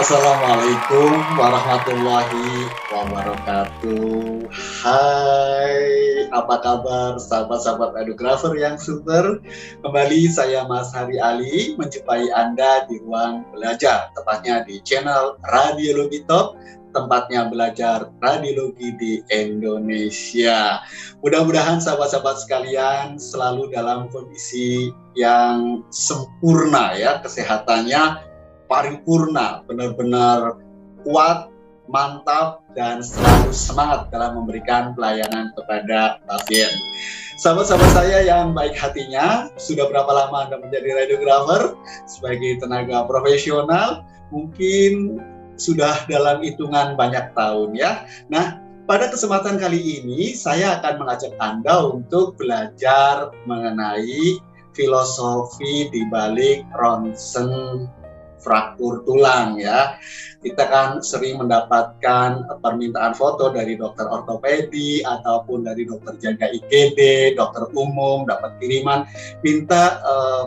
Assalamualaikum warahmatullahi wabarakatuh. Hai, apa kabar sahabat-sahabat Edugrafer yang super? Kembali saya Mas Hari Ali menjumpai Anda di ruang belajar, tepatnya di channel Radiologi Top, tempatnya belajar radiologi di Indonesia. Mudah-mudahan sahabat-sahabat sekalian selalu dalam kondisi yang sempurna ya, kesehatannya paripurna, benar-benar kuat, mantap, dan selalu semangat dalam memberikan pelayanan kepada pasien. Sahabat-sahabat saya yang baik hatinya, sudah berapa lama Anda menjadi radiografer sebagai tenaga profesional? Mungkin sudah dalam hitungan banyak tahun ya. Nah, pada kesempatan kali ini saya akan mengajak Anda untuk belajar mengenai filosofi di balik ronsen fraktur tulang ya. Kita kan sering mendapatkan permintaan foto dari dokter ortopedi ataupun dari dokter jaga IGD, dokter umum, dapat kiriman minta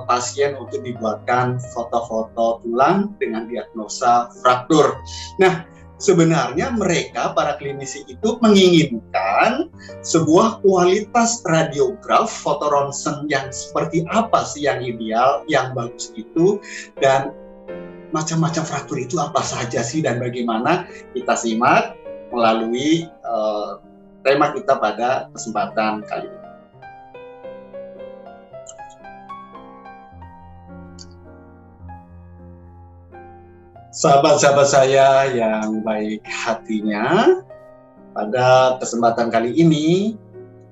pasien untuk dibuatkan foto-foto tulang dengan diagnosa fraktur. Nah, sebenarnya mereka, para klinisi itu menginginkan sebuah kualitas radiograf foto ronsen yang seperti apa sih yang ideal, yang bagus itu, dan macam-macam fraktur itu apa saja sih dan bagaimana. Kita simak melalui tema kita pada kesempatan kali ini. Sahabat-sahabat saya yang baik hatinya, pada kesempatan kali ini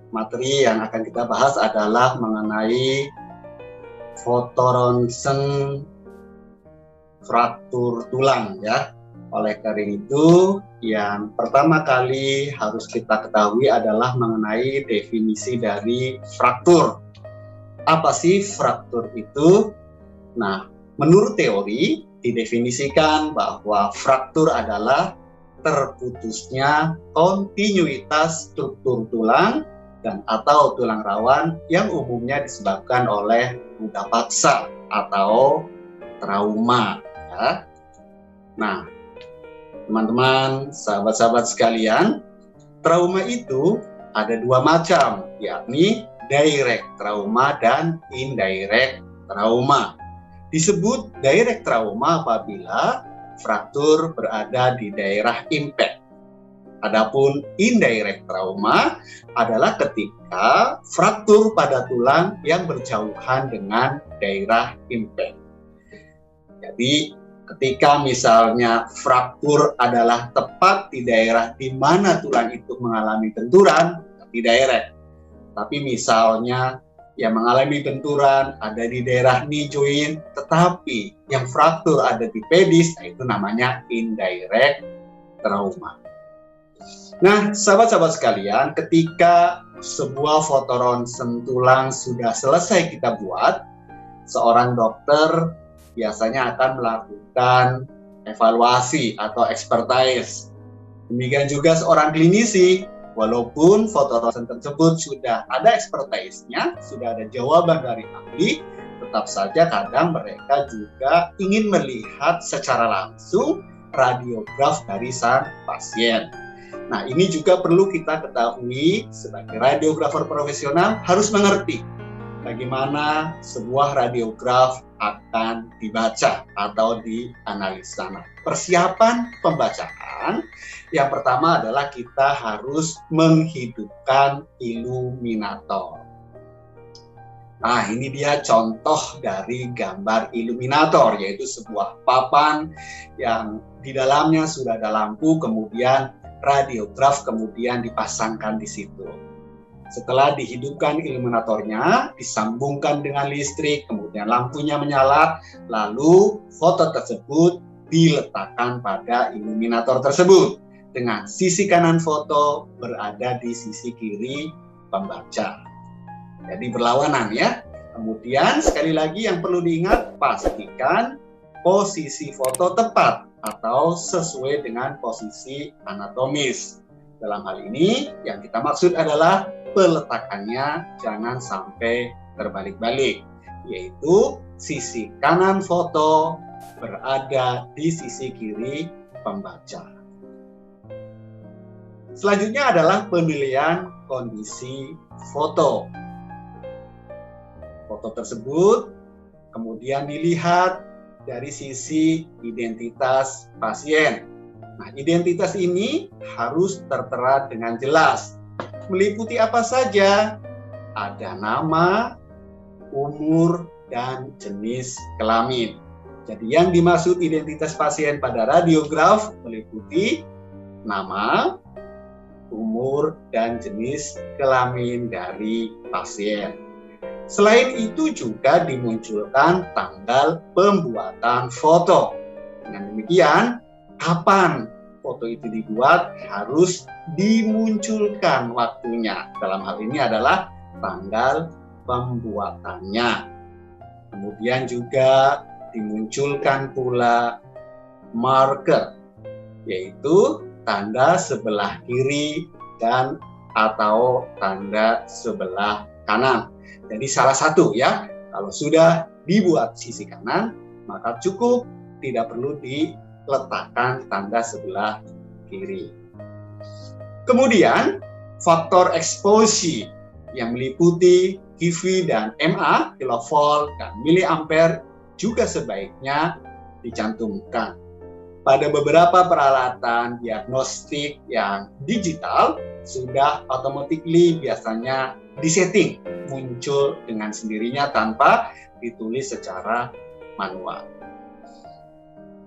materi yang akan kita bahas adalah mengenai foto ronsen fraktur tulang ya. Oleh karena itu, yang pertama kali harus kita ketahui adalah mengenai definisi dari fraktur. Apa sih fraktur itu? Nah, menurut teori didefinisikan bahwa fraktur adalah terputusnya kontinuitas struktur tulang dan atau tulang rawan yang umumnya disebabkan oleh luka paksa atau trauma. Nah, teman-teman, sahabat-sahabat sekalian, trauma itu ada dua macam, yakni direct trauma dan indirect trauma. Disebut direct trauma apabila fraktur berada di daerah impact. Adapun indirect trauma adalah ketika fraktur pada tulang yang berjauhan dengan daerah impact. Jadi, ketika misalnya fraktur adalah tepat di daerah di mana tulang itu mengalami benturan, di daerah. Tapi misalnya yang mengalami benturan ada di daerah knee joint, tetapi yang fraktur ada di pedis, nah itu namanya indirect trauma. Nah, sahabat-sahabat sekalian, ketika sebuah foto ronsen tulang sudah selesai kita buat, seorang dokter biasanya akan melakukan evaluasi atau expertise. Demikian juga seorang klinisi, walaupun foto ronsen tersebut sudah ada expertise-nya, sudah ada jawaban dari ahli, tetap saja kadang mereka juga ingin melihat secara langsung radiograf dari sang pasien. Nah, ini juga perlu kita ketahui sebagai radiografer profesional harus mengerti bagaimana sebuah radiograf akan dibaca atau dianalisa. Nah, persiapan pembacaan yang pertama adalah kita harus menghidupkan iluminator. Nah, ini dia contoh dari gambar iluminator, yaitu sebuah papan yang di dalamnya sudah ada lampu, kemudian radiograf kemudian dipasangkan di situ. Setelah dihidupkan iluminatornya, disambungkan dengan listrik, kemudian lampunya menyala, lalu foto tersebut diletakkan pada iluminator tersebut dengan sisi kanan foto berada di sisi kiri pembaca. Jadi berlawanan ya. Kemudian sekali lagi yang perlu diingat, pastikan posisi foto tepat atau sesuai dengan posisi anatomis. Dalam hal ini yang kita maksud adalah peletakannya jangan sampai terbalik-balik, yaitu sisi kanan foto berada di sisi kiri pembaca. Selanjutnya adalah penilaian kondisi foto. Foto tersebut kemudian dilihat dari sisi identitas pasien. Nah, identitas ini harus tertera dengan jelas. Meliputi apa saja? Ada nama, umur, dan jenis kelamin. Jadi yang dimaksud identitas pasien pada radiograf meliputi nama, umur, dan jenis kelamin dari pasien. Selain itu juga dimunculkan tanggal pembuatan foto. Dengan demikian, kapan foto itu dibuat harus dimunculkan waktunya. Dalam hal ini adalah tanggal pembuatannya. Kemudian juga dimunculkan pula marker, yaitu tanda sebelah kiri dan atau tanda sebelah kanan. Jadi salah satu ya, kalau sudah dibuat sisi kanan, maka cukup, tidak perlu diletakkan tanda sebelah kiri. Kemudian faktor eksposi yang meliputi KV dan MA, kilovolt dan miliampere juga sebaiknya dicantumkan. Pada beberapa peralatan diagnostik yang digital sudah automatically biasanya disetting muncul dengan sendirinya tanpa ditulis secara manual.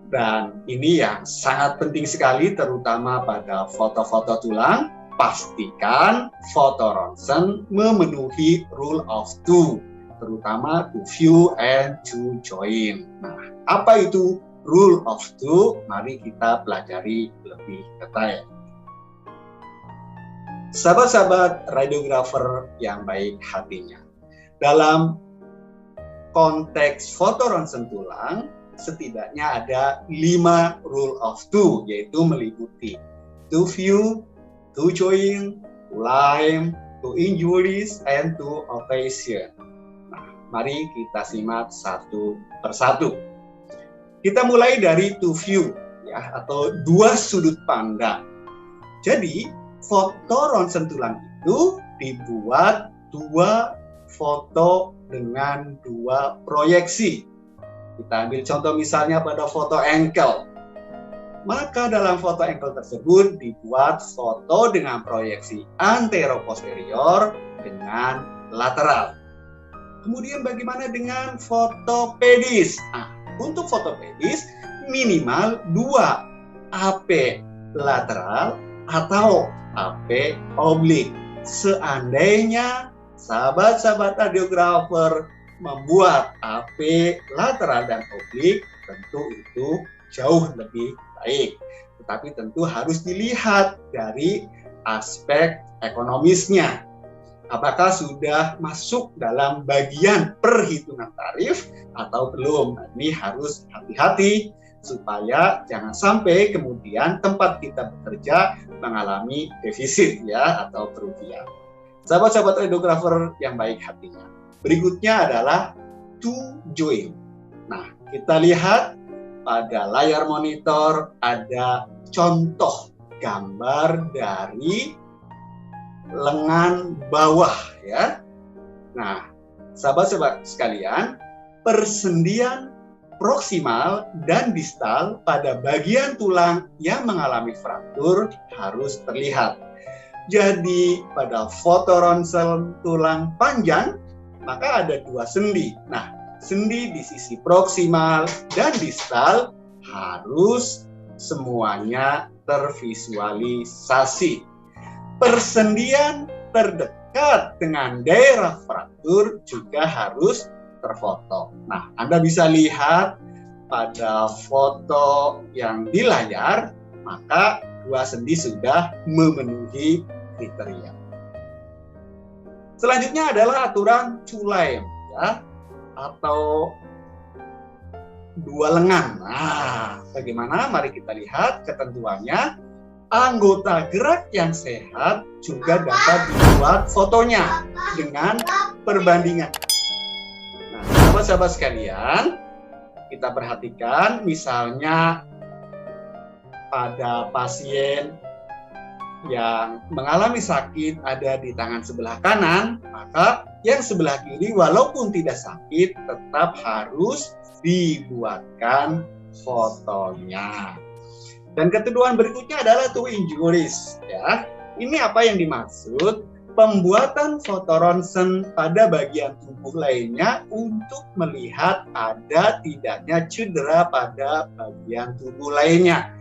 Dan ini yang sangat penting sekali terutama pada foto-foto tulang, pastikan foto ronsen memenuhi rule of two, terutama to view and to join. Nah, apa itu rule of two? Mari kita pelajari lebih detail. Sahabat-sahabat radiografer yang baik hatinya, dalam konteks foto ronsen tulang, setidaknya ada 5 rule of two, yaitu meliputi to view, to join, to line, to injuries, and to ovation. Nah, mari kita simak satu persatu. Kita mulai dari to view, ya, atau dua sudut pandang. Jadi, foto ronsen tulang itu dibuat dua foto dengan dua proyeksi. Kita ambil contoh misalnya pada foto ankle. Maka dalam foto ankle tersebut dibuat foto dengan proyeksi antero-posterior dengan lateral. Kemudian bagaimana dengan foto pedis? Nah, untuk foto pedis minimal 2 AP lateral atau AP oblik. Seandainya sahabat-sahabat radiografer membuat AP lateral dan oblik, tentu itu jauh lebih baik. Tetapi tentu harus dilihat dari aspek ekonomisnya. Apakah sudah masuk dalam bagian perhitungan tarif atau belum? Nah, ini harus hati-hati supaya jangan sampai kemudian tempat kita bekerja mengalami defisit ya atau kerugian. Sahabat-sahabat radiografer yang baik hatinya. Berikutnya adalah to join. Nah, kita lihat pada layar monitor ada contoh gambar dari lengan bawah ya. Nah, sahabat-sahabat sekalian, persendian proksimal dan distal pada bagian tulang yang mengalami fraktur harus terlihat. Jadi pada foto ronsen tulang panjang maka ada 2 sendi. Nah, sendi di sisi proksimal dan distal harus semuanya tervisualisasi. Persendian terdekat dengan daerah fraktur juga harus terfoto. Nah, Anda bisa lihat pada foto yang di layar, maka 2 sendi sudah memenuhi kriteria. Selanjutnya adalah aturan culaim, ya, atau 2 lengan. Nah, bagaimana? Mari kita lihat ketentuannya. Anggota gerak yang sehat juga dapat dibuat fotonya dengan perbandingan. Nah, sahabat-sahabat sekalian, Kita perhatikan misalnya pada pasien yang mengalami sakit ada di tangan sebelah kanan, maka yang sebelah kiri walaupun tidak sakit tetap harus dibuatkan fotonya. Dan ketentuan berikutnya adalah to injuries, ya. Ini apa yang dimaksud? Pembuatan foto ronsen pada bagian tubuh lainnya untuk melihat ada tidaknya cedera pada bagian tubuh lainnya.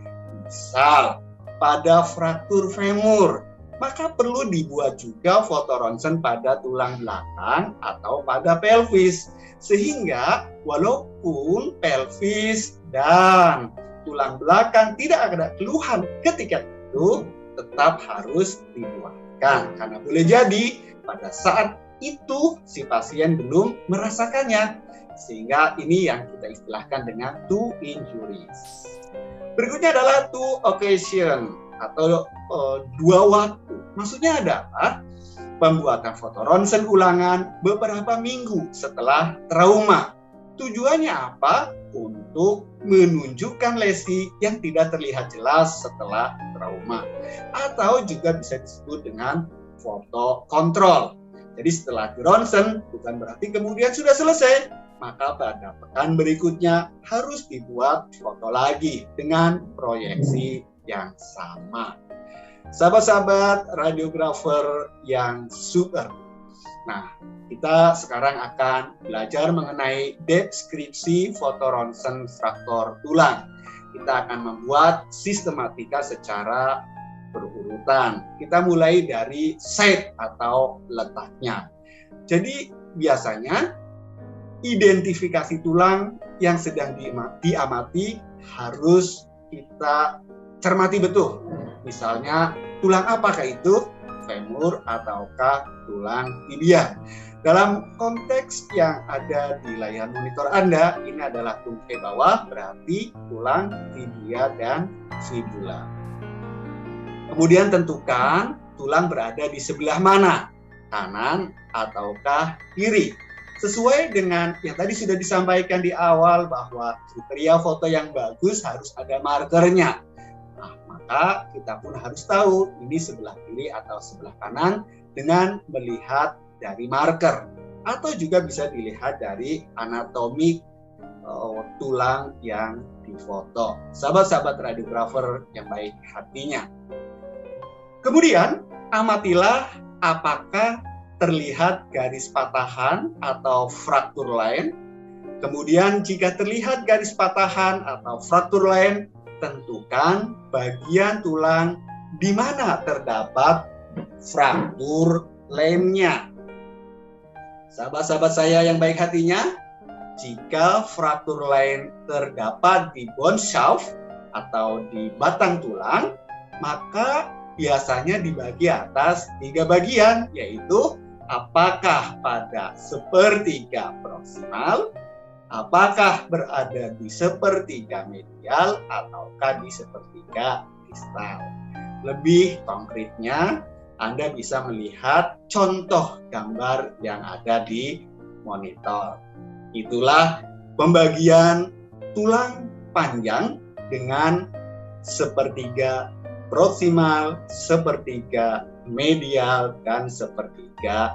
Misal pada fraktur femur, maka perlu dibuat juga foto ronsen pada tulang belakang atau pada pelvis, sehingga walaupun pelvis dan tulang belakang tidak ada keluhan ketika itu, tetap harus dibuatkan, karena boleh jadi pada saat itu si pasien belum merasakannya, sehingga ini yang kita istilahkan dengan two injuries. Berikutnya adalah two occasion atau dua waktu. Maksudnya adalah pembuatan foto ronsen ulangan beberapa minggu setelah trauma. Tujuannya apa? Untuk menunjukkan lesi yang tidak terlihat jelas setelah trauma. Atau juga bisa disebut dengan foto kontrol. Jadi setelah di ronsen bukan berarti kemudian sudah selesai. Maka pada pekan berikutnya harus dibuat foto lagi dengan proyeksi yang sama. Sahabat-sahabat radiografer yang super. Nah, kita sekarang akan belajar mengenai deskripsi foto ronsen fraktur tulang. Kita akan membuat sistematika secara berurutan. Kita mulai dari site atau letaknya. Jadi biasanya identifikasi tulang yang sedang diamati harus kita cermati betul. Misalnya tulang apakah itu? Femur ataukah tulang tibia? Dalam konteks yang ada di layar monitor Anda, ini adalah tungkai bawah, berarti tulang tibia dan fibula. Kemudian tentukan tulang berada di sebelah mana, kanan ataukah kiri. Sesuai dengan yang tadi sudah disampaikan di awal bahwa kriteria foto yang bagus harus ada markernya. Nah, maka kita pun harus tahu ini sebelah kiri atau sebelah kanan dengan melihat dari marker. Atau juga bisa dilihat dari anatomi tulang yang difoto. Sahabat-sahabat radiografer yang baik hatinya. Kemudian, amatilah apakah terlihat garis patahan atau fraktur lain. Kemudian jika terlihat garis patahan atau fraktur lain, tentukan bagian tulang di mana terdapat fraktur lainnya. Sahabat-sahabat saya yang baik hatinya, jika fraktur lain terdapat di bone shaft atau di batang tulang, maka biasanya dibagi atas 3 bagian, yaitu apakah pada sepertiga proksimal, apakah berada di sepertiga medial, ataukah di sepertiga distal. Lebih konkretnya, Anda bisa melihat contoh gambar yang ada di monitor. Itulah pembagian tulang panjang dengan sepertiga proksimal, sepertiga medial, dan sepertiga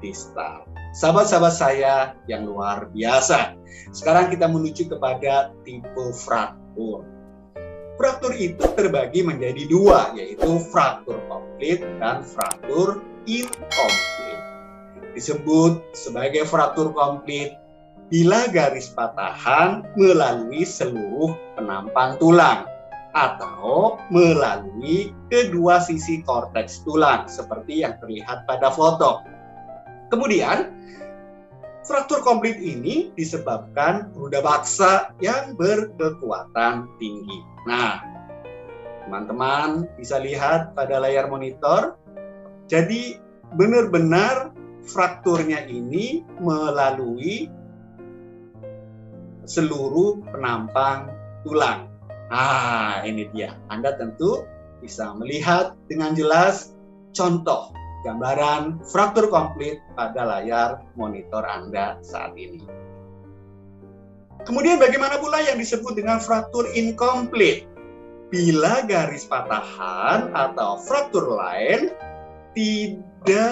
distal. Sahabat-sahabat saya yang luar biasa. Sekarang kita menuju kepada tipe fraktur. Fraktur itu terbagi menjadi 2, yaitu fraktur komplit dan fraktur inkomplit. Disebut sebagai fraktur komplit bila garis patahan melalui seluruh penampang tulang atau melalui kedua sisi korteks tulang seperti yang terlihat pada foto. Kemudian, fraktur komplit ini disebabkan ruda baksa yang berkekuatan tinggi. Nah, teman-teman bisa lihat pada layar monitor. Jadi, benar-benar frakturnya ini melalui seluruh penampang tulang. Nah, ini dia. Anda tentu bisa melihat dengan jelas contoh gambaran fraktur komplit pada layar monitor Anda saat ini. Kemudian bagaimana pula yang disebut dengan fraktur incomplete? Bila garis patahan atau fraktur lain tidak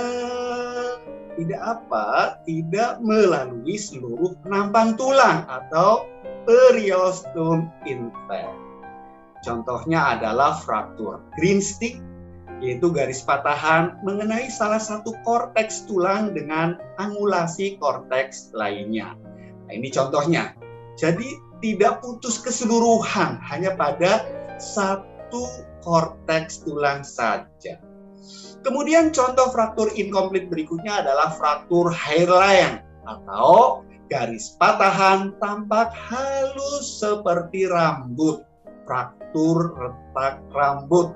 melalui seluruh penampang tulang atau periosteum intern. Contohnya adalah fraktur green stick, yaitu garis patahan mengenai salah satu korteks tulang dengan angulasi korteks lainnya. Nah, ini contohnya. Jadi tidak putus keseluruhan, hanya pada satu korteks tulang saja. Kemudian contoh fraktur incomplete berikutnya adalah fraktur hairline atau garis patahan tampak halus seperti rambut. Fraktur retak rambut.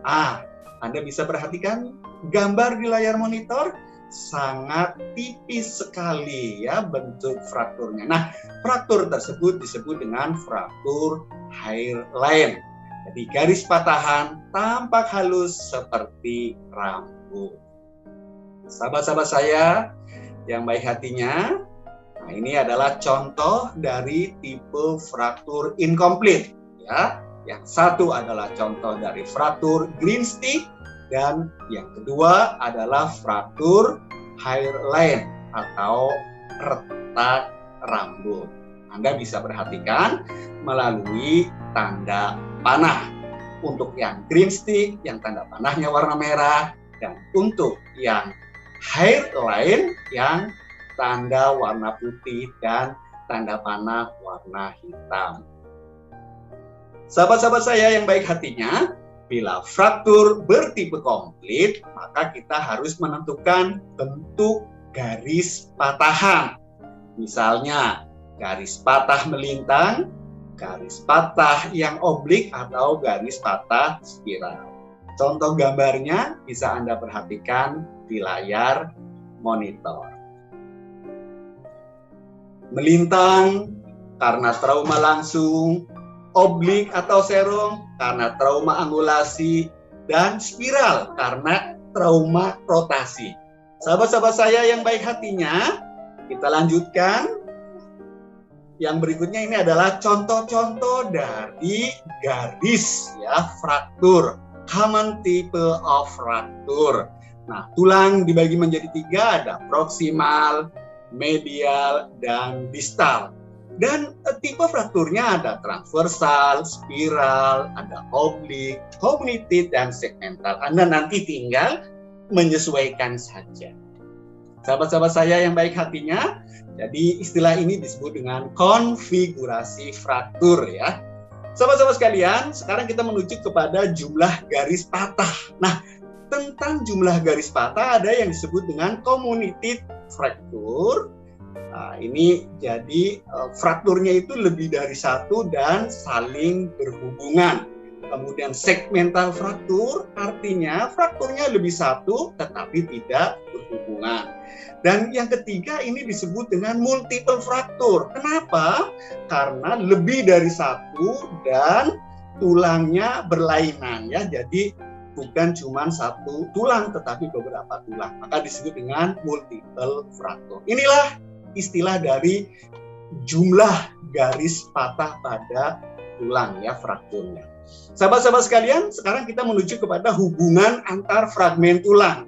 Anda bisa perhatikan gambar di layar monitor, sangat tipis sekali ya bentuk frakturnya. Nah, fraktur tersebut disebut dengan fraktur hairline. Jadi garis patahan tampak halus seperti rambut. Sahabat-sahabat saya yang baik hatinya, nah ini adalah contoh dari tipe fraktur incomplete ya. Yang satu adalah contoh dari fraktur green stick, dan yang kedua adalah fraktur hairline atau retak rambut. Anda bisa perhatikan melalui tanda panah. Untuk yang green stick, yang tanda panahnya warna merah, dan untuk yang hairline, yang tanda warna putih dan tanda panah warna hitam. Sahabat-sahabat saya yang baik hatinya, bila fraktur bertipe komplit, maka kita harus menentukan bentuk garis patahan. Misalnya, garis patah melintang, garis patah yang oblik, atau garis patah spiral. Contoh gambarnya bisa Anda perhatikan di layar monitor. Melintang karena trauma langsung, oblik atau serong karena trauma angulasi, dan spiral karena trauma rotasi. Sahabat-sahabat saya yang baik hatinya, kita lanjutkan. Yang berikutnya ini adalah contoh-contoh dari garis ya fraktur, common type of fracture. Nah, tulang dibagi menjadi 3, ada proksimal, medial, dan distal. Dan tipe frakturnya ada transversal, spiral, ada oblik, cognitive, dan segmental. Anda nanti tinggal menyesuaikan saja. Sahabat-sahabat saya yang baik hatinya, jadi istilah ini disebut dengan konfigurasi fraktur ya. Sahabat-sahabat sekalian, sekarang kita menuju kepada jumlah garis patah. Nah, tentang jumlah garis patah ada yang disebut dengan cumulative fracture. Nah, ini jadi frakturnya itu lebih dari satu dan saling berhubungan. Kemudian segmental fraktur artinya frakturnya lebih satu tetapi tidak berhubungan. Dan yang ketiga ini disebut dengan multiple fraktur. Kenapa? Karena lebih dari satu dan tulangnya berlainan ya. Jadi bukan cuma satu tulang tetapi beberapa tulang. Maka disebut dengan multiple fraktur. Inilah istilah dari jumlah garis patah pada tulang ya frakturnya. Sahabat-sahabat sekalian, sekarang kita menuju kepada hubungan antar fragmen tulang.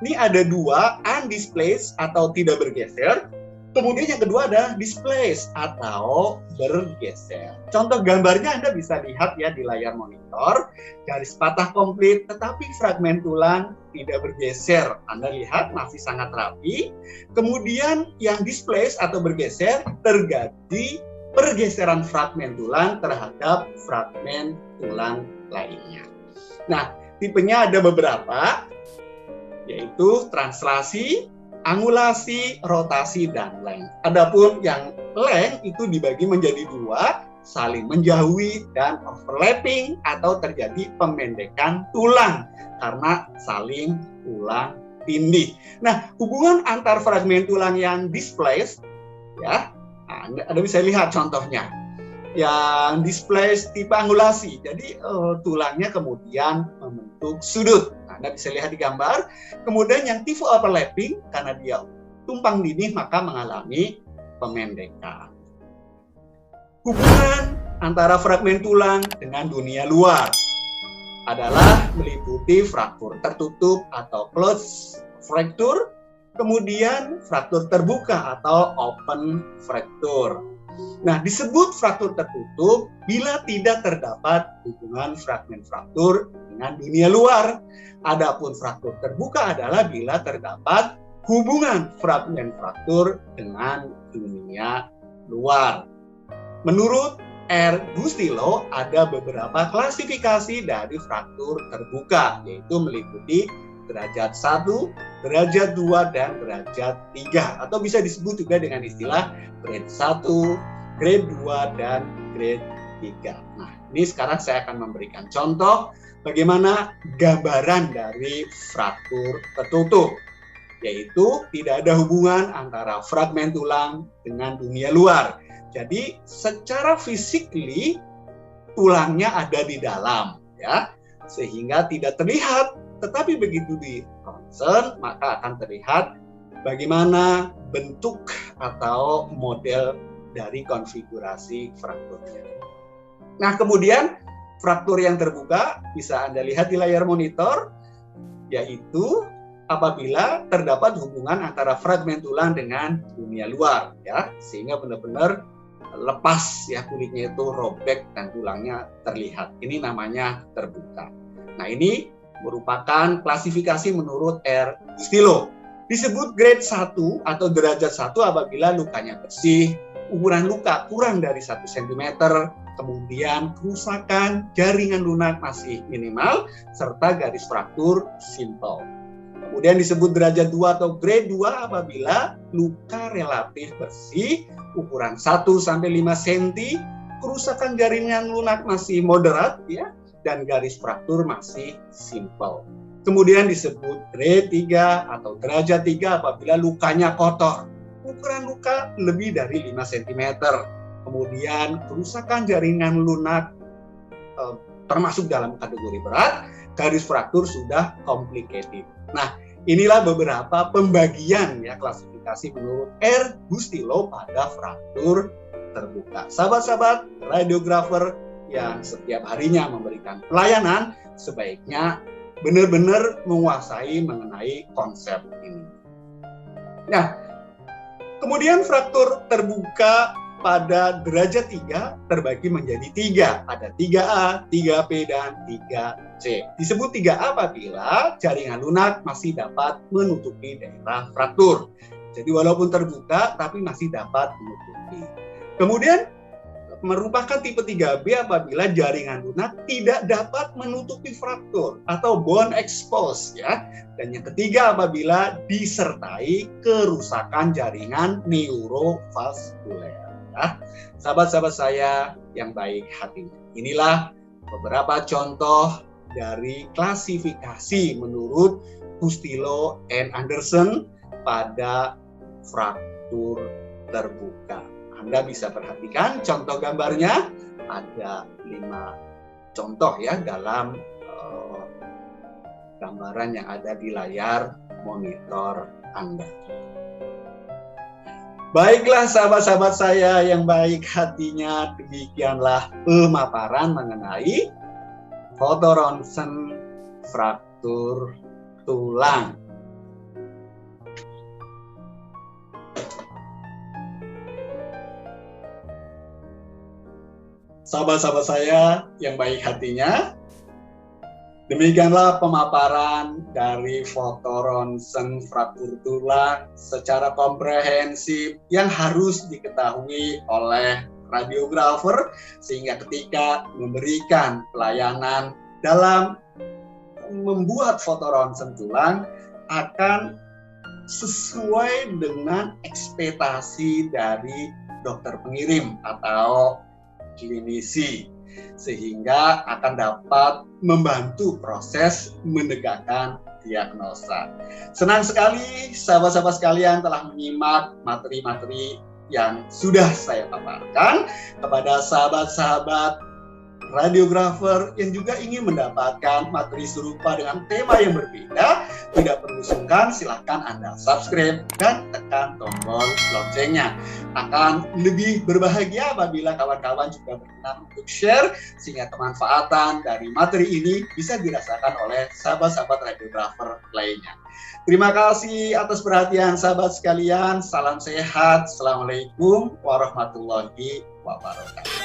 Ini ada 2, undisplaced atau tidak bergeser. Kemudian yang kedua ada displaced atau bergeser. Contoh gambarnya Anda bisa lihat ya di layar monitor. Garis patah komplit tetapi fragmen tulang tidak bergeser. Anda lihat masih sangat rapi. Kemudian yang displaced atau bergeser terjadi pergeseran fragmen tulang terhadap fragmen tulang lainnya. Nah, tipenya ada beberapa, yaitu translasi, angulasi, rotasi, dan length. Adapun yang length itu dibagi menjadi 2, saling menjauhi dan overlapping atau terjadi pemendekan tulang karena saling tulang tindih. Nah, hubungan antar fragmen tulang yang displaced ya, Anda bisa lihat contohnya. Yang displaced tipe angulasi, jadi tulangnya kemudian membentuk sudut. Anda bisa lihat di gambar. Kemudian yang tipe overlapping, karena dia tumpang tindih maka mengalami pemendekan. Hubungan antara fragmen tulang dengan dunia luar adalah meliputi fraktur tertutup atau closed fracture, kemudian fraktur terbuka atau open fracture. Nah, disebut fraktur tertutup bila tidak terdapat hubungan fragmen fraktur dengan dunia luar. Adapun fraktur terbuka adalah bila terdapat hubungan fragmen fraktur dengan dunia luar. Menurut R. Gustilo, ada beberapa klasifikasi dari fraktur terbuka, yaitu meliputi derajat 1, derajat 2, dan derajat 3. Atau bisa disebut juga dengan istilah grade 1, grade 2, dan grade 3. Nah, ini sekarang saya akan memberikan contoh bagaimana gambaran dari fraktur tertutup, yaitu tidak ada hubungan antara fragmen tulang dengan dunia luar. Jadi secara fisikly tulangnya ada di dalam, ya, sehingga tidak terlihat. Tetapi begitu di ronsen maka akan terlihat bagaimana bentuk atau model dari konfigurasi frakturnya. Nah, kemudian fraktur yang terbuka bisa Anda lihat di layar monitor, yaitu apabila terdapat hubungan antara fragmen tulang dengan dunia luar, ya, sehingga benar-benar lepas, ya, kulitnya itu robek dan tulangnya terlihat. Ini namanya terbuka. Nah, ini merupakan klasifikasi menurut R. Gustilo. Disebut grade 1 atau derajat 1 apabila lukanya bersih, ukuran luka kurang dari 1 cm, kemudian kerusakan jaringan lunak masih minimal, serta garis fraktur simpel. Kemudian disebut derajat 2 atau grade 2 apabila luka relatif bersih, ukuran 1-5 cm, kerusakan jaringan lunak masih moderat, ya, dan garis fraktur masih simpel. Kemudian disebut grade 3 atau derajat 3 apabila lukanya kotor, ukuran luka lebih dari 5 cm, kemudian kerusakan jaringan lunak termasuk dalam kategori berat, garis fraktur sudah complicated. Nah, inilah beberapa pembagian, ya, klasifikasi menurut R. Gustilo pada fraktur terbuka. Sahabat-sahabat radiografer yang setiap harinya memberikan pelayanan, sebaiknya benar-benar menguasai mengenai konsep ini. Nah, kemudian fraktur terbuka pada derajat 3 terbagi menjadi 3. Ada 3A, 3B, dan 3C. Disebut 3A apabila jaringan lunak masih dapat menutupi daerah fraktur. Jadi walaupun terbuka, tapi masih dapat menutupi. Kemudian merupakan tipe 3B apabila jaringan lunak tidak dapat menutupi fraktur atau bone exposed, ya. Dan yang ketiga apabila disertai kerusakan jaringan neurovaskuler. Ya. Sahabat-sahabat saya yang baik hati, inilah beberapa contoh dari klasifikasi menurut Gustilo and Anderson pada fraktur terbuka. Anda bisa perhatikan contoh gambarnya, ada 5 contoh, ya, dalam gambaran yang ada di layar monitor Anda. Baiklah sahabat-sahabat saya yang baik hatinya, demikianlah pemaparan mengenai foto ronsen fraktur tulang. Sahabat-sahabat saya yang baik hatinya, demikianlah pemaparan dari foto ronsen fraktur tulang secara komprehensif yang harus diketahui oleh radiografer sehingga ketika memberikan pelayanan dalam membuat foto ronsen tulang akan sesuai dengan ekspektasi dari dokter pengirim atau klinisi, sehingga akan dapat membantu proses menegakkan diagnosa. Senang sekali sahabat-sahabat sekalian telah menyimak materi-materi yang sudah saya paparkan. Kepada sahabat-sahabat radiografer yang juga ingin mendapatkan materi serupa dengan tema yang berbeda, tidak perlu sungkan, silahkan Anda subscribe dan tekan tombol loncengnya. Akan lebih berbahagia apabila kawan-kawan juga berkenan untuk share, sehingga kemanfaatan dari materi ini bisa dirasakan oleh sahabat-sahabat radiografer lainnya. Terima kasih atas perhatian sahabat sekalian. Salam sehat. Assalamualaikum warahmatullahi wabarakatuh.